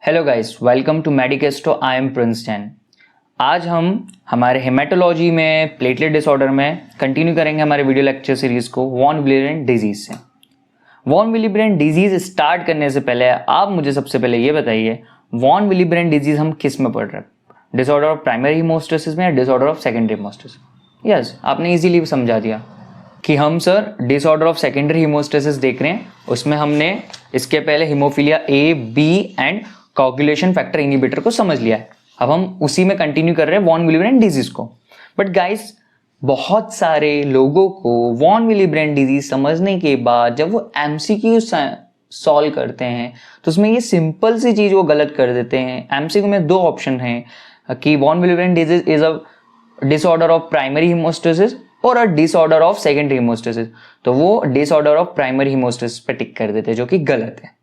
Hello guys, welcome to Medicasto. I am Prince Jain. आज हम हमारे हेमेटोलॉजी में प्लेटलेट डिसऑर्डर में कंटिन्यू करेंगे हमारे वीडियो लेक्चर सीरीज को वॉन विलिब्रियन डिजीज से। वॉन विलिब्रियन डिजीज स्टार्ट करने से पहले आप मुझे सबसे पहले ये बताइए, वॉन विलिब्रियन डिजीज हम किस में पढ़ रहे हैं? डिसऑर्डर ऑफ प्राइमरी हीमोस्टेसिस में या disorder of secondary haemostasis? Yes, आपने इजीली समझा दिया कि हम sir disorder of secondary haemostasis देख रहे हैं। उसमें हमने इसके पहले haemophilia A, B and coagulation factor inhibitor को समझ लिया है। अब हम उसी में कंटिन्यू कर रहे हैं वॉन विलिब्रियन डिजीज को। बट गाइस, बहुत सारे लोगों को वॉन विलिब्रियन डिजीज समझने के बाद जब वो एमसीक्यू सॉल्व करते हैं तो उसमें ये सिंपल सी चीज वो गलत कर देते हैं। एमसीक्यू में दो ऑप्शन हैं कि von Willebrand disease is a disorder of primary haemostasis और a disorder of secondary haemostasis, तो वो डिसऑर्डर ऑफ प्राइमरी हीमोस्टेसिस पे टिक कर देते हैं, जो कि गलत है।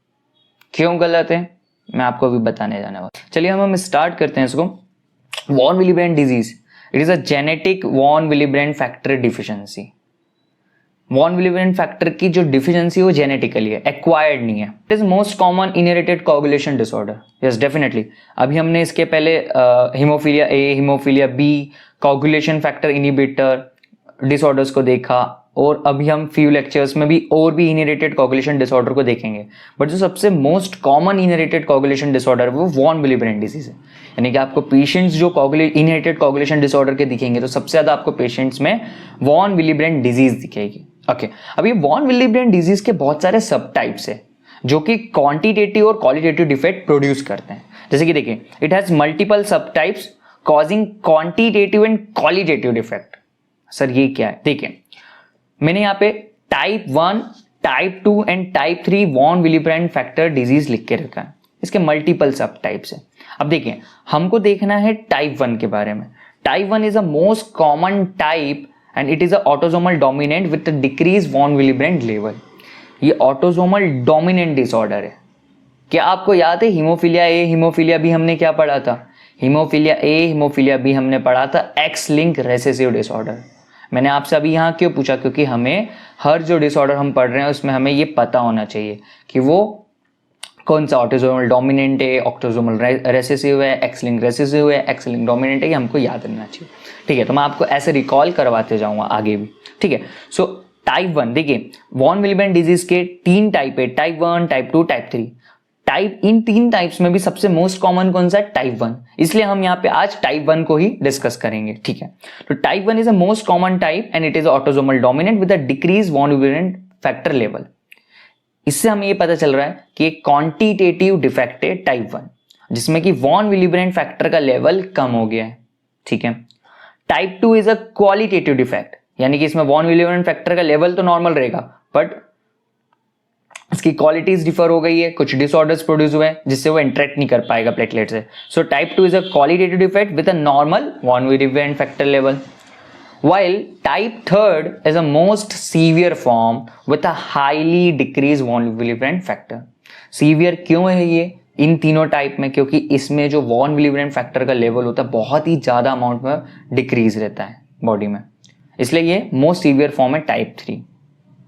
क्यों गलत है मैं आपको अभी बताने जाने वाला। चलिए हम स्टार्ट करते हैं इसको। Von Willebrand disease, it is a genetic von Willebrand factor deficiency. Von Willebrand factor की जो डिफिशिएंसी वो जेनेटिकली है, एक्वायर्ड नहीं है। It is most common inherited coagulation disorder. Yes, definitely. अभी हमने इसके पहले haemophilia A, haemophilia B, coagulation factor inhibitor disorders को देखा, और अभी हम फ्यू लेक्चर्स में भी और भी इनहेरिटेड कोगुलेशन डिसऑर्डर को देखेंगे। बट जो सबसे most common inherited coagulation disorder है वो वॉन विलिब्रियन डिजीज है। यानी कि आपको पेशेंट्स जो इनहेरिटेड कोगुलेशन डिसऑर्डर के दिखेंगे तो सबसे ज्यादा आपको पेशेंट्स में वॉन विलिब्रियन डिजीज दिखेगी। ओके, अब ये वॉन विलिब्रियन डिजीज के बहुत सारे सब टाइप्स है जो कि क्वांटिटेटिव और क्वालिटेटिव डिफेक्ट प्रोड्यूस करते हैं। जैसे कि देखिए, it has multiple sub types causing quantitative and qualitative defect. Sir ये क्या है? देखिए, मैंने यहाँ पे type 1, type 2 and type 3 von Willebrand factor disease लिख के रखा है। इसके मल्टीपल सब टाइप्स है। अब देखिए, हमको देखना है टाइप 1 के बारे में। Type 1 is a most common type and it is a autosomal dominant with decrease von Willebrand level. ये ऑटोसोमल डोमिनेंट डिसऑर्डर है। क्या आपको याद है हीमोफीलिया ए, हीमोफीलिया बी हमने क्या पढ़ा था? हीमोफीलिया ए, हीमोफीलिया बी हमने पढ़ा था एक्स लिंक रेसेसिव डिसऑर्डर। मैंने आपसे अभी यहाँ क्यों पूछा? क्योंकि हमें हर जो डिसऑर्डर हम पढ़ रहे हैं उसमें हमें ये पता होना चाहिए कि वो कौन सा ऑटोसोमल डोमिनेंट है, ऑटोसोमल रेसेसिव है, एक्स लिंक रेसेसिव है, एक्स लिंक डोमिनेंट है, ये हमको याद रहना चाहिए। ठीक है, तो मैं आपको ऐसे रिकॉल करवाते जाऊंगा आगे भी। ठीक है, सो टाइप 1 देखिए, वॉन विलिब्रियन डिजीज के 3 टाइप है, टाइप 1, टाइप 2, टाइप 3। इन 3 टाइप्स में भी सबसे मोस्ट कॉमन कौन सा है? टाइप 1। इसलिए हम यहाँ पे आज टाइप 1 को ही डिस्कस करेंगे। ठीक है, तो type 1 is a most common type and it is autosomal dominant with a decrease von Willebrand factor level. इससे हमें ये पता चल रहा है कि एक क्वांटिटेटिव डिफेक्ट है टाइप 1, जिसमें कि वॉन विलिब्रियन फैक्टर का लेवल कम हो गया है। ठीक है, type 2 is a qualitative defect, यानी कि इसमें वॉन विलिब्रियन फैक्टर का लेवल तो नॉर्मल रहेगा बट इसकी क्वालिटीज डिफर हो गई है, कुछ डिसऑर्डर्स प्रोड्यूस हुए हैं जिससे वो इंटरेक्ट नहीं कर पाएगा प्लेटलेट से। So type 2 is a qualitative defect with a normal von Willebrand factor level, while type 3 is a most severe form with a highly decreased von Willebrand factor। Severe क्यों है ये इन तीनों टाइप में? क्योंकि इसमें जो वॉन विलिब्रियन फैक्टर का level होता है बहुत ही ज्यादा अमाउंट में डिक्रीज रहता है बॉडी में, इसलिए ये मोस्ट सीवियर फॉर्म है टाइप 3।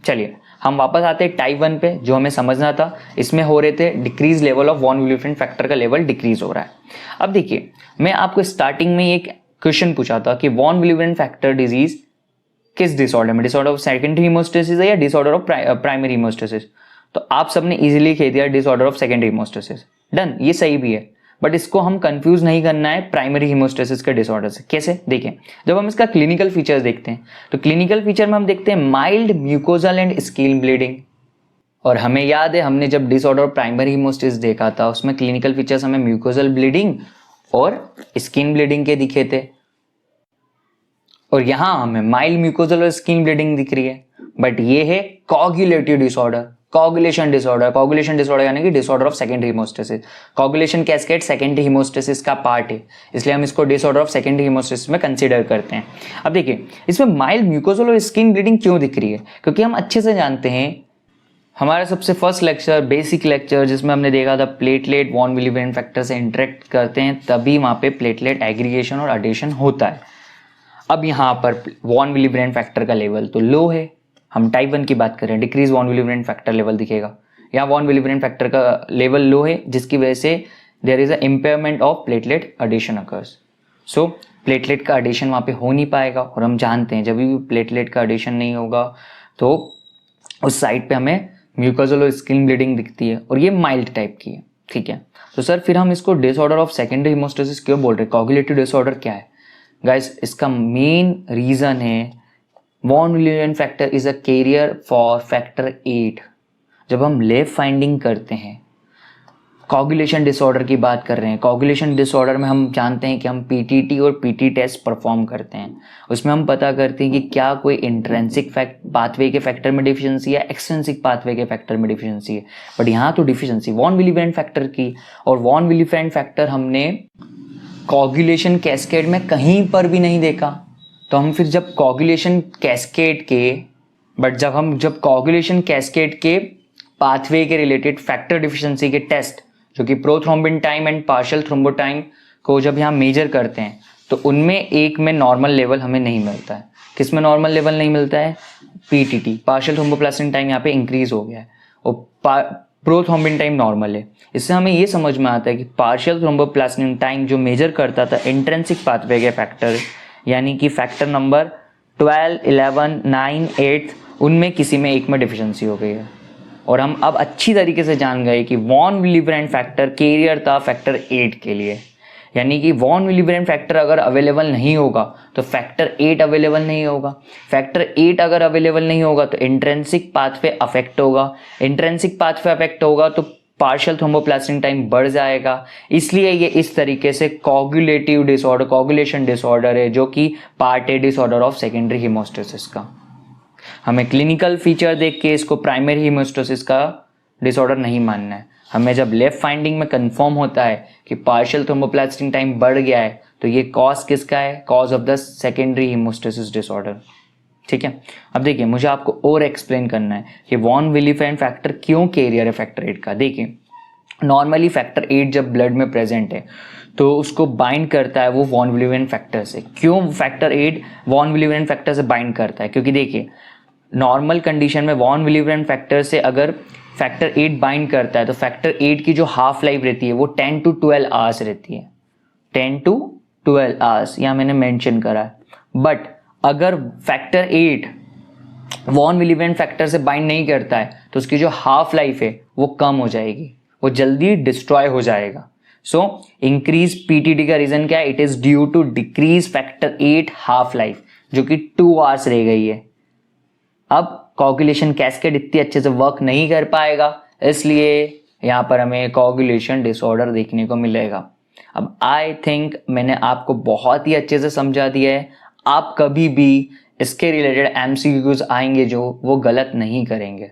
चलिए हम वापस आते हैं टाइप 1 पे, जो हमें समझना था। इसमें हो रहे थे decrease level of von Willebrand factor का लेवल डिक्रीज हो रहा है। अब देखिए, मैं आपको स्टार्टिंग में एक क्वेश्चन पूछा था कि वॉन विलिब्रियन फैक्टर डिजीज किस डिसऑर्डर में, डिसऑर्डर ऑफ सेकेंडरी हीमोस्टेसिस है या डिसऑर्डर ऑफ प्राइमरी हीमोस्टेसिस? तो आप सबने इजीली कह दिया disorder of secondary haemostasis. Done, ये सही भी है, बट इसको हम कंफ्यूज नहीं करना है प्राइमरी हीमोस्टेसिस के डिसऑर्डर से। कैसे? देखिए, जब हम इसका क्लिनिकल फीचर्स देखते हैं तो क्लिनिकल फीचर में हम देखते हैं mild mucosal and skin bleeding. और हमें याद है हमने जब डिसऑर्डर ऑफ प्राइमरी हीमोस्टेसिस देखा था उसमें क्लिनिकल फीचर्स हमें म्यूकोजल ब्लीडिंग और स्किन ब्लीडिंग के दिखे थे, और यहां हमें माइल्ड म्यूकोजल और स्किन ब्लीडिंग दिख रही है। बट ये है coagulative disorder, coagulation disorder. Coagulation disorder यानी कि disorder of secondary haemostasis. Coagulation cascade secondary haemostasis का पार्ट है, इसलिए हम इसको डिसऑर्डर ऑफ सेकेंडरी हीमोस्टेसिस में कंसीडर करते हैं। अब देखिए, इसमें माइल्ड म्यूकोजल और स्किन ब्लीडिंग क्यों दिख रही है? क्योंकि हम अच्छे से जानते हैं, हमारा सबसे फर्स्ट लेक्चर, बेसिक लेक्चर, जिसमें हमने देखा था प्लेटलेट वॉन विलिब्रियन फैक्टर से इंटरेक्ट करते हैं तभी वहां पे प्लेटलेट एग्रीगेशन और एडिशन होता है। अब यहाँ पर वॉन विलिब्रियन फैक्टर का लेवल तो लो है, हम टाइप 1 की बात करें, decrease von Willebrand factor level दिखेगा। यहाँ वॉन विलिब्रियन फैक्टर का लेवल लो है जिसकी वजह से there is a impairment of platelet adhesion occurs. So platelet का एडिशन वहाँ पे हो नहीं पाएगा, और हम जानते हैं जब भी प्लेटलेट का एडिशन नहीं होगा तो उस साइड पे हमें म्यूकोजल और स्किन ब्लीडिंग दिखती है, और ये माइल्ड टाइप की है, ठीक है। तो सर फिर हम इसको डिसऑर्डर ऑफ सेकेंडरी हीमोस्टेसिस क्यों बोल रहे हैं, कोगुलेटिव डिसऑर्डर क्या है गाइस? इसका मेन रीजन है वॉन विलियन factor is a carrier for factor 8। जब हम लेफ फाइंडिंग करते हैं, कोगुलेशन डिसऑर्डर की बात कर रहे हैं, कोगुलेशन डिसऑर्डर में हम जानते हैं कि हम पीटीटी और पीटी टेस्ट परफॉर्म करते हैं। उसमें हम पता करते हैं कि क्या कोई इंट्रेंसिक पाथवे के फैक्टर में डिफिशिएंसी है, एक्सट्रिंसिक पाथवे के फैक्टर में डिफिशिएंसी है। बट यहाँ तो डिफिशिएंसी वॉन विलियन फैक्टर की, और वॉन विलियन फैक्टर हमने कोगुलेशन कैस्केड में कहीं पर भी नहीं देखा। तो हम फिर जब कोगुलेशन कैस्केड के पाथवे के रिलेटेड फैक्टर डिफिशिएंसी के टेस्ट, जो कि प्रोथ्रोम्बिन टाइम एंड पार्शियल थ्रोम्बोटाइम को जब यहाँ मेजर करते हैं, तो उनमें एक में नॉर्मल लेवल हमें नहीं मिलता है। किस में नॉर्मल लेवल नहीं मिलता है? पीटीटी, पार्शियल थ्रोम्बोप्लास्टिन टाइम यहाँ पे इंक्रीज हो गया है, और प्रोथ्रोम्बिन टाइम नॉर्मल है। इससे हमें ये समझ में आता है कि पार्शियल थ्रोम्बोप्लास्टिन टाइम जो मेजर करता था इंट्रिंसिक पाथवे के फैक्टर, यानी कि फैक्टर नंबर 12, 11, 9, 8, उनमें किसी में एक में डिफिशिएंसी हो गई है। और हम अब अच्छी तरीके से जान गए कि वॉन विलिब्रेंट फैक्टर कैरियर था फैक्टर 8 के लिए, यानी कि वॉन विलिब्रेंट फैक्टर अगर अवेलेबल नहीं होगा तो फैक्टर 8 अवेलेबल नहीं होगा। फैक्टर 8 अगर अवेलेबल नहीं होगा तो इंट्रिंसिक पाथवे अफेक्ट होगा, इंट्रिंसिक पाथवे अफेक्ट होगा तो पार्शियल थ्रोम्बोप्लास्टिन टाइम बढ़ जाएगा। इसलिए ये इस तरीके से कोगुलेटिव डिसऑर्डर, कोगुलेशन डिसऑर्डर है, जो कि part A disorder of secondary haemostasis का। हमें क्लिनिकल फीचर देख के इसको प्राइमरी हीमोस्टेसिस का डिसऑर्डर नहीं मानना है। हमें जब लेफ्ट फाइंडिंग में कंफर्म होता है कि पार्शियल थ्रोम्बोप्लास्टिन टाइम बढ़ गया है, तो ये कॉज किसका है? Cause of the secondary haemostasis disorder, ठीक है। अब देखिए, मुझे आपको और एक्सप्लेन करना है कि वॉन विलिब्रेंट फैक्टर क्यों कैरियर है फैक्टर 8 का। देखिए, नॉर्मली फैक्टर 8 जब ब्लड में प्रेजेंट है तो उसको बाइंड करता है वो वॉन विलिब्रेंट फैक्टर से। क्यों फैक्टर 8 वॉन विलिब्रेंट फैक्टर से बाइंड करता है? क्योंकि देखिए, नॉर्मल कंडीशन में वॉन विलिब्रेंट फैक्टर से अगर फैक्टर 8 बाइंड करता है तो फैक्टर 8 की जो हाफ लाइफ रहती है वो 10 to 12 आवर्स रहती है, 10 to 12 आवर्स यहाँ मैंने मेंशन करा है। बट अगर फैक्टर 8 वॉन विलिब्रेंट फैक्टर से बाइंड नहीं करता है तो उसकी जो हाफ लाइफ है वो कम हो जाएगी, वो जल्दी डिस्ट्रॉय हो जाएगा। सो इंक्रीज पीटीडी का रीजन क्या है? It is due to decrease factor 8 half life, जो कि 2 आवर्स रह गई है। अब कोगुलेशन कैस्केड इतनी अच्छे से वर्क नहीं कर पाएगा, इसलिए यहाँ पर हमें कोगुलेशन डिसऑर्डर देखने को मिलेगा। अब आई थिंक मैंने आपको बहुत ही अच्छे से समझा दिया है। आप कभी भी इसके रिलेटेड एमसीक्यूज आएंगे जो वो गलत नहीं करेंगे,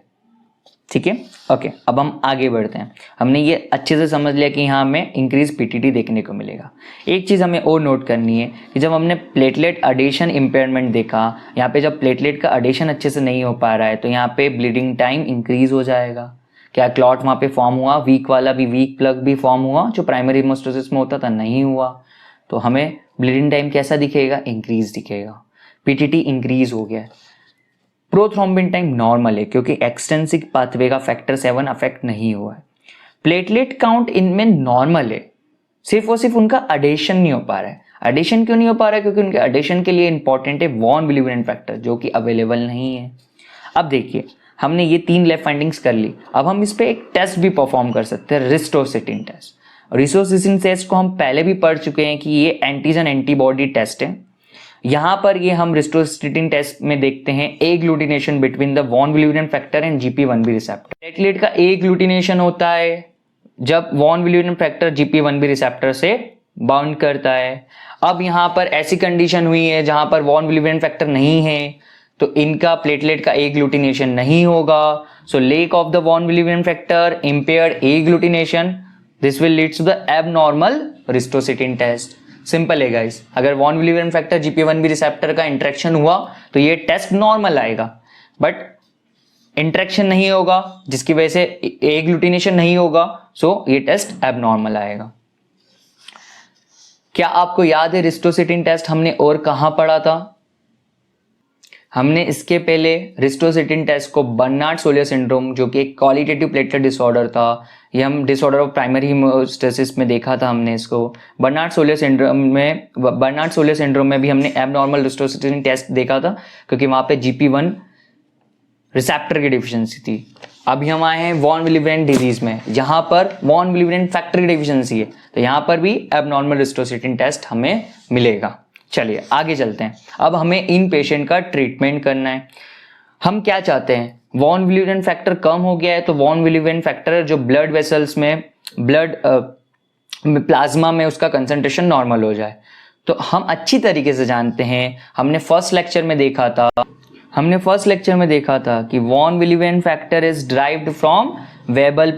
ठीक है। ओके, अब हम आगे बढ़ते हैं। हमने ये अच्छे से समझ लिया कि यहाँ हमें इंक्रीज पीटीटी देखने को मिलेगा। एक चीज़ हमें और नोट करनी है कि जब हमने प्लेटलेट एडिशन इम्पेयरमेंट देखा, यहाँ पे जब प्लेटलेट का एडिशन अच्छे से नहीं हो पा रहा है तो यहाँ पे ब्लीडिंग टाइम इंक्रीज हो जाएगा। क्या क्लॉट वहाँ पे फॉर्म हुआ? वीक वाला भी, वीक प्लग भी फॉर्म हुआ जो प्राइमरी हीमोस्टेसिस में होता था? नहीं हुआ। तो हमें ब्लीडिंग टाइम कैसा दिखेगा? इंक्रीज दिखेगा। पीटीटी इंक्रीज हो गया। प्रोथ्रोम्बिन टाइम नॉर्मल है क्योंकि एक्सटेंसिक पाथवे का फैक्टर 7 अफेक्ट नहीं हुआ है। प्लेटलेट काउंट इनमें नॉर्मल है, सिर्फ और सिर्फ उनका एडिशन नहीं हो पा रहा है। एडिशन क्यों नहीं हो पा रहा है? क्योंकि उनके एडिशन के लिए इंपॉर्टेंट है वॉन विलिब्रेंट फैक्टर, जो कि अवेलेबल नहीं है। अब देखिए, हमने ये 3 लैब फाइंडिंग्स कर ली। अब हम इस पर एक टेस्ट भी परफॉर्म कर सकते हैं, रिस्टोसिटिन टेस्ट। रिस्टोसिटिन टेस्ट को हम पहले भी पढ़ चुके हैं कि ये एंटीजन एंटीबॉडी टेस्ट है। यहां पर ये हम रिस्टोसिटिन टेस्ट में देखते हैं agglutination between the von Willebrand factor and GP1B receptor. Platelet का एग्लूटिनेशन होता है जब von Willebrand factor GP1B receptor से बाउंड करता है। अब यहां पर ऐसी कंडीशन हुई है जहां पर वॉन विलिब्रेंट फैक्टर नहीं है तो इनका प्लेटलेट का एग्लूटिनेशन नहीं होगा। So lack of the von Willebrand factor, impaired agglutination, this will leads to the abnormal ristocetin test. Simple है गाइस, अगर von Willebrand factor GP1B receptor का इंटरेक्शन हुआ तो ये टेस्ट नॉर्मल आएगा, बट इंटरेक्शन नहीं होगा जिसकी वजह से एग्लूटिनेशन नहीं होगा, सो ये टेस्ट एबनॉर्मल आएगा। क्या आपको याद है रिस्टोसिटिन टेस्ट हमने और कहां पढ़ा था? हमने इसके पहले रिस्टोसिटिन टेस्ट को बर्नार्ड सोलियर सिंड्रोम, जो कि एक क्वालिटेटिव प्लेटलेट डिसऑर्डर था, ये हम डिसऑर्डर ऑफ प्राइमरी हीमोस्टेसिस में देखा था हमने इसको। बर्नार्ड सोलियर सिंड्रोम में भी हमने एबनॉर्मल रिस्टोसिटिन टेस्ट देखा था, क्योंकि वहाँ पे GP1 रिसेप्टर की डिफिशियंसी थी। अभी हम आए हैं वॉन विलिब्रेंट डिजीज में, जहां पर वॉन विलिब्रेंट फैक्टर की डिफिशियंसी है, तो यहां पर भी एबनॉर्मल रिस्टोसिटिन टेस्ट हमें मिलेगा। चलिए आगे चलते हैं। अब हमें इन पेशेंट का ट्रीटमेंट करना है। हम क्या चाहते हैं, वॉन विलिब्रेंट फैक्टर कम हो गया है, तो वॉन विलिब्रेंट फैक्टर जो ब्लड वेसल्स में, ब्लड प्लाज्मा में उसका कंसंट्रेशन नॉर्मल हो जाए। तो हम अच्छी तरीके से जानते हैं, हमने फर्स्ट लेक्चर में देखा था कि von Willebrand factor is derived from Weibel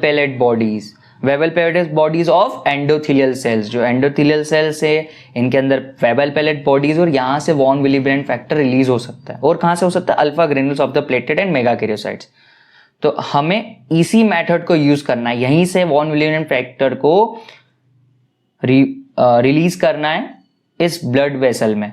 Palade bodies of endothelial cells. जो एंडोथेलियल सेल्स है, इनके अंदर वेबल पेलेट बॉडीज, और यहाँ से वॉन विलिब्रेंट फैक्टर रिलीज हो सकता है। और कहाँ से हो सकता है, alpha granules of the platelet and megakaryocytes. तो हमें इसी मेथड को यूज करना है, यहीं से वॉन विलिब्रेंट फैक्टर को रिलीज करना है इस ब्लड वेसल में।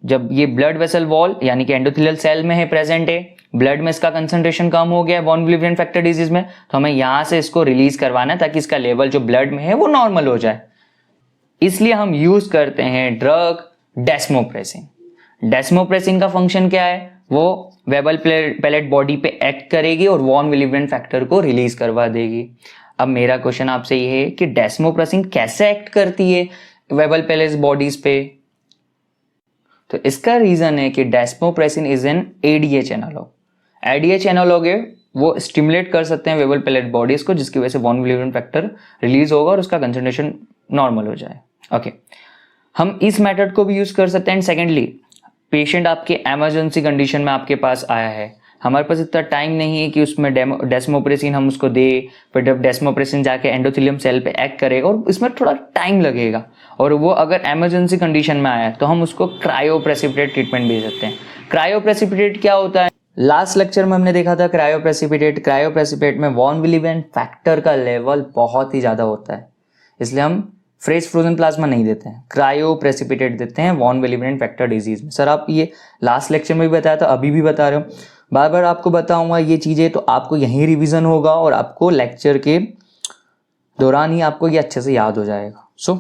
जब ये ब्लड वेसल वॉल यानी कि एंडोथेलियल सेल में है, प्रेजेंट है, ब्लड में इसका कंसंट्रेशन कम हो गया है वॉन विलिब्रेंट फैक्टर डिजीज में, तो हमें यहां से इसको रिलीज करवाना है ताकि इसका लेवल जो ब्लड में है वो नॉर्मल हो जाए। इसलिए हम यूज करते हैं ड्रग डेस्मोप्रेसिन। डेस्मोप्रेसिन का फंक्शन क्या है, वो वेबल पेलेट बॉडी पे एक्ट करेगी और वॉन विलिब्रेंट फैक्टर को रिलीज करवा देगी। अब मेरा क्वेश्चन आपसे ये है कि डेस्मोप्रेसिन कैसे एक्ट करती है वेबल पेलेट बॉडीज पे। तो इसका रीजन है कि desmopressin is an ADH analogue. ADH analogue है, वो स्टिमुलेट कर सकते हैं वेबल पेलेट बॉडीज को, जिसकी वजह से वॉन विलिब्रेंट फैक्टर रिलीज होगा और उसका कंसंट्रेशन नॉर्मल हो जाए। ओके, हम इस मेथड को भी यूज कर सकते हैं। एंड सेकेंडली, पेशेंट आपके इमरजेंसी कंडीशन में आपके पास आया है, हमारे पास इतना टाइम नहीं है कि उसमें डेस्मोप्रेसिन हम उसको दे, पर जब डेस्मोप्रेसिन जाके एंडोथेलियम सेल पे एक्ट करेगा और इसमें थोड़ा टाइम लगेगा, और वो अगर इमरजेंसी कंडीशन में आया तो हम उसको क्रायोप्रेसिपिटेट ट्रीटमेंट दे सकते हैं। क्रायोप्रेसिपिटेट क्या होता है, लास्ट लेक्चर में हमने देखा था क्रायोप्रेसिपिटेट में वॉन विलिब्रेंट फैक्टर का लेवल बहुत ही ज्यादा होता है, इसलिए हम फ्रेश फ्रोजन प्लाज्मा नहीं देते हैं, क्रायोप्रेसिपिटेट देते हैं वॉन विलिब्रेंट फैक्टर डिजीज में। सर आप ये लास्ट लेक्चर में भी बताया था, अभी भी बता रहे हो, बार बार आपको बताऊंगा ये चीजें, तो आपको यहीं रिवीजन होगा और आपको लेक्चर के दौरान ही आपको ये अच्छे से याद हो जाएगा। सो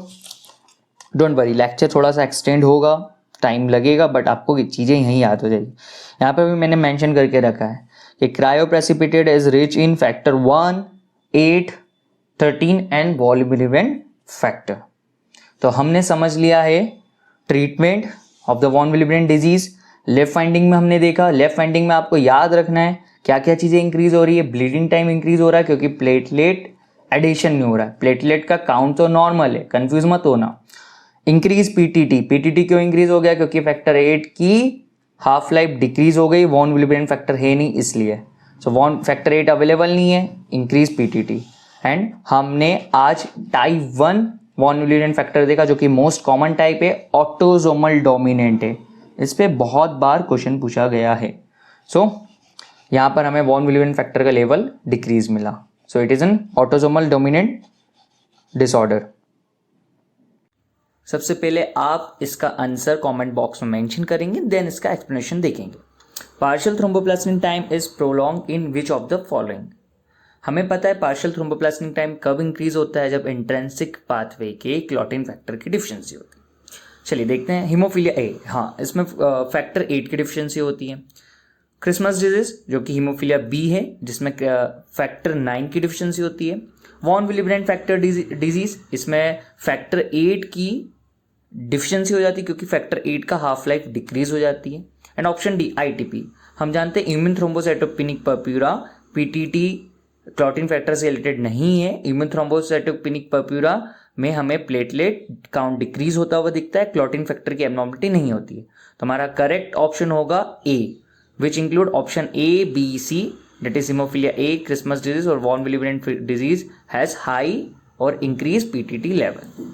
डोंट वरी, लेक्चर थोड़ा सा एक्सटेंड होगा, टाइम लगेगा, बट आपको ये चीजें यहीं याद हो जाएगी। यहाँ पे भी मैंने मेंशन करके रखा है कि cryoprecipitate is rich in factor 1, 8, 13 and von Willebrand factor. तो हमने समझ लिया है treatment of the von Willebrand disease. Left finding में हमने देखा, लेफ्ट फाइंडिंग में आपको याद रखना है क्या क्या चीजें इंक्रीज हो रही है। ब्लीडिंग टाइम इंक्रीज हो रहा है क्योंकि प्लेटलेट एडिशन नहीं हो रहा है, प्लेटलेट का काउंट तो नॉर्मल है, कंफ्यूज मत होना। इंक्रीज पीटीटी क्यों इंक्रीज हो गया, क्योंकि फैक्टर 8 की हाफ लाइफ डिक्रीज हो गई, वॉन विलिब्रेंट फैक्टर है नहीं इसलिए। सो वॉन फैक्टर 8 अवेलेबल नहीं है, इंक्रीज पीटीटी। एंड हमने आज टाइप 1 वॉन विलिब्रेंट फैक्टर देखा, जो कि मोस्ट कॉमन टाइप है, ऑटोसोमल डोमिनेंट है। इस पे बहुत बार क्वेश्चन पूछा गया है। सो यहाँ पर हमें वॉन विलिब्रेंट फैक्टर का लेवल डिक्रीज मिला। So it is an autosomal dominant disorder. सबसे पहले आप इसका आंसर कमेंट बॉक्स में मेंशन करेंगे, देन इसका एक्सप्लेनेशन देखेंगे। Partial thromboplastin time is prolong in which of the following. हमें पता है पार्शियल थ्रोम्बोप्लास्टिन टाइम कब इंक्रीज होता है, जब इंट्रिंसिक पाथवे के क्लॉटिन फैक्टर की डिफिशियंसी होती है। चलिए देखते हैं। हीमोफीलिया ए, हाँ इसमें फैक्टर 8 की डिफिशियंसी होती है। क्रिसमस डिजीज जो कि हीमोफीलिया बी है, जिसमें फैक्टर 9 की डिफिशियंसी होती है। वॉन विलिब्रेंट फैक्टर डिजीज, इसमें फैक्टर 8 की डिफिशियंसी हो जाती है क्योंकि फैक्टर 8 का हाफ लाइफ डिक्रीज हो जाती है। एंड ऑप्शन डी ITP, हम जानते हैं इम्यून थ्रोम्बोसाइटोपेनिक पर्प्यूरा PTT क्लॉटिन फैक्टर से रिलेटेड नहीं है। इम्यून थ्रोम्बोसाइटोपेनिक पर्प्यूरा में हमें प्लेटलेट काउंट डिक्रीज होता हुआ दिखता है, क्लॉटिन फैक्टर की एब्नॉर्मलिटी नहीं होती है। तो हमारा करेक्ट ऑप्शन होगा A, which include option A, B, C, that is haemophilia A, Christmas disease और von Willebrand disease has high और इंक्रीज PTT लेवल।